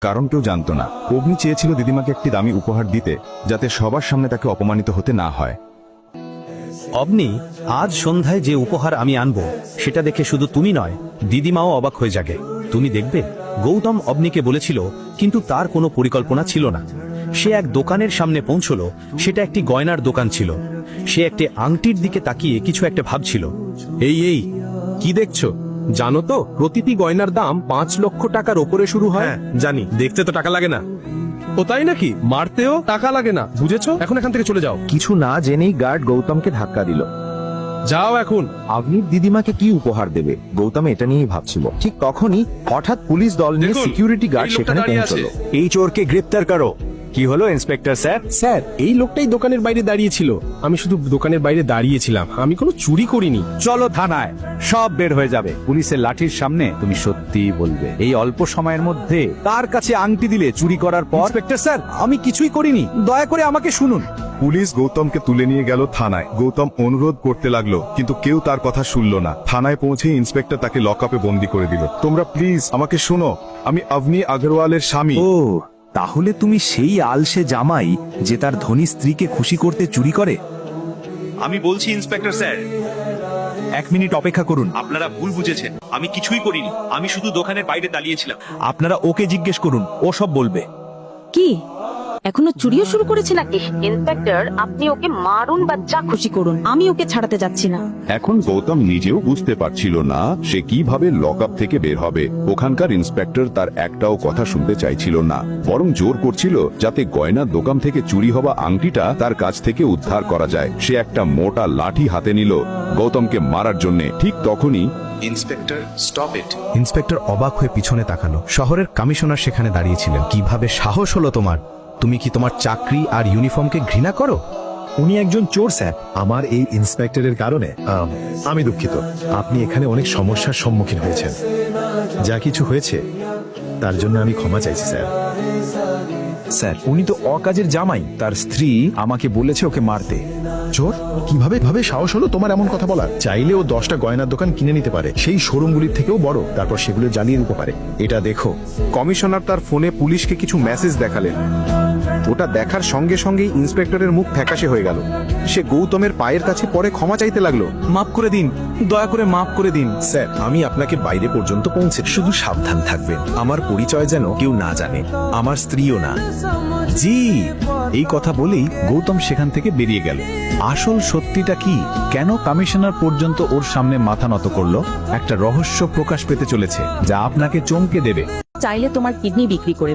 কারণ কেউ জানতো না। অগ্নি চেয়েছিল দিদিমাকে একটি দামি উপহার দিতে, যাতে সবার সামনে তাকে অপমানিত হতে না হয়। অবনি, আজ সন্ধ্যায় যে উপহার আমি আনবো সেটা দেখে শুধু তুমি নয়, দিদিমাও অবাক হয়ে যাবে। তুমি দেখবে, গৌতম অবনিকে বলেছিল, কিন্তু তার কোনো পরিকল্পনা ছিল না। সে এক দোকানের সামনে পৌঁছলো। সেটা একটি গয়নার দোকান ছিল। সে একটি আংটির দিকে তাকিয়ে কিছু একটা ভাবছিল। এই কি দেখছো? জানো তো প্রতিটি গয়নার দাম 5 লক্ষ টাকার ওপরে শুরু হয়। জানি, দেখতে তো টাকা লাগে না। ও তাই নাকি? মারতেও টাকা লাগে না, বুঝেছো? এখন এখান থেকে চলে যাও। কিছু না জেনেই গার্ড গৌতমকে ধাক্কা দিল। যাও এখন। আপনি দিদিমাকে কি উপহার দেবে, গৌতম এটা নিয়েই ভাবছিল। ঠিক তখনই হঠাৎ পুলিশ দল নিয়ে দেখুন, সিকিউরিটি গার্ড এই লোকটা সেখানে দাঁড়িয়ে পৌঁছলো। এই চোরকে গ্রেপ্তার করো। কি হলো ইন্সপেক্টর স্যার? স্যার, এই লোকটাই দোকানের বাইরে দাঁড়িয়েছিল। আমি শুধু দোকানের বাইরে দাঁড়িয়েছিলাম, আমি কোনো চুরি করিনি। চলো থানায়, সব বের হয়ে যাবে। পুলিশের লাঠির সামনে তুমি সত্যিই বলবে এই অল্প সময়ের মধ্যে তার কাছে আংটি দিলে চুরি করার পর। ইন্সপেক্টর স্যার, আমি কিছুই করিনি, দয়া করে আমাকে শুনুন। পুলিশ গৌতমকে তুলে নিয়ে গেল থানায়। গৌতম অনুরোধ করতে লাগলো, কিন্তু কেউ তার কথা শুনল না। থানায় পৌঁছে ইন্সপেক্টর তাকে লকআপে বন্দি করে দিল। তোমরা প্লিজ আমাকে শোনো, আমি অবনি আগরওয়ালের স্বামী। ও, তাহলে তুমি সেই আলসে জামাই যে তার ধনী স্ত্রীকে খুশি করতে চুরি করে? আমি বলছি ইন্সপেক্টর স্যার, 1 মিনিট অপেক্ষা করুন। আপনারা ভুল বুঝেছেন। আমি কিছুই করিনি, আমি শুধু দোকানের বাইরে দাঁড়িয়েছিলাম। আপনারা ওকে জিজ্ঞেস করুন, ও সব বলবে। কি এখনো চুরিও শুরু করেছে নাকি? ইন্সপেক্টর, আপনি ওকে মারুন বা যা খুশি করুন, আমি ওকে ছাড়াতে যাচ্ছি না। এখন গৌতম নিজেও বুঝতে পারছিল না সে কিভাবে লকআপ থেকে বের হবে। ওখানকার ইন্সপেক্টর তার একটাও কথা শুনতে চাইছিল না, বরং জোর করছিল যাতে গয়নার দোকান থেকে চুরি হওয়া আংটিটা তার কাছ থেকে উদ্ধার করা যায়। সে একটা মোটা লাঠি হাতে নিল গৌতমকে মারার জন্য। ঠিক তখনই ইন্সপেক্টর, স্টপ ইট। ইন্সপেক্টর অবাক হয়ে পিছনে তাকালো। শহরের কমিশনার সেখানে দাঁড়িয়েছিলেন। কিভাবে সাহস হলো তোমার? তুমি কি তোমার চাকরি আর ইউনিফর্মকে ঘৃণা করো? উনি একজন চোর স্যার। আমার এই ইন্সপেক্টরের কারণে আমি দুঃখিত। আপনি এখানে অনেক সমস্যার সম্মুখীন হয়েছেন। যা কিছু হয়েছে তার জন্য আমি ক্ষমা চাইছি স্যার। স্যার, উনি তো অকাজের জামাই। তার স্ত্রী আমাকে বলেছে ওকে মারতে। চোর? কিভাবে সাহস হলো তোমার এমন কথা বলার? চাইলে ও 10টা গয়নার দোকান কিনে নিতে পারে, সেই শোরুমগুলির থেকেও বড়, তারপর সেগুলো জ্বালিয়ে দিতে পারে। এটা দেখো। কমিশনার তার ফোনে পুলিশকে কিছু মেসেজ দেখালেন। ওটা দেখার সঙ্গে সঙ্গেই ইন্সপেক্টরের মুখ ফ্যাকাশে হয়ে গেল। সে গৌতমের পায়ের কাছে পড়ে ক্ষমা চাইতে লাগলো। মাফ করে দিন, দয়া করে মাফ করে দিন। স্যার, আমি আপনাকে বাইরে পর্যন্ত পৌঁছে। শুধু সাবধান থাকবেন, আমার পরিচয় যেন কেউ না জানে, আমার স্ত্রীও না। জি। এই কথা বলেই গৌতম সেখান থেকে বেরিয়ে গেল। আসল সত্যিটা কি? কেন কমিশনার পর্যন্ত ওর সামনে মাথা নত করলো? একটা রহস্য প্রকাশ পেতে চলেছে যা আপনাকে চমকে দেবে। চাইলে তোমার কিডনি বিক্রি করে দাও।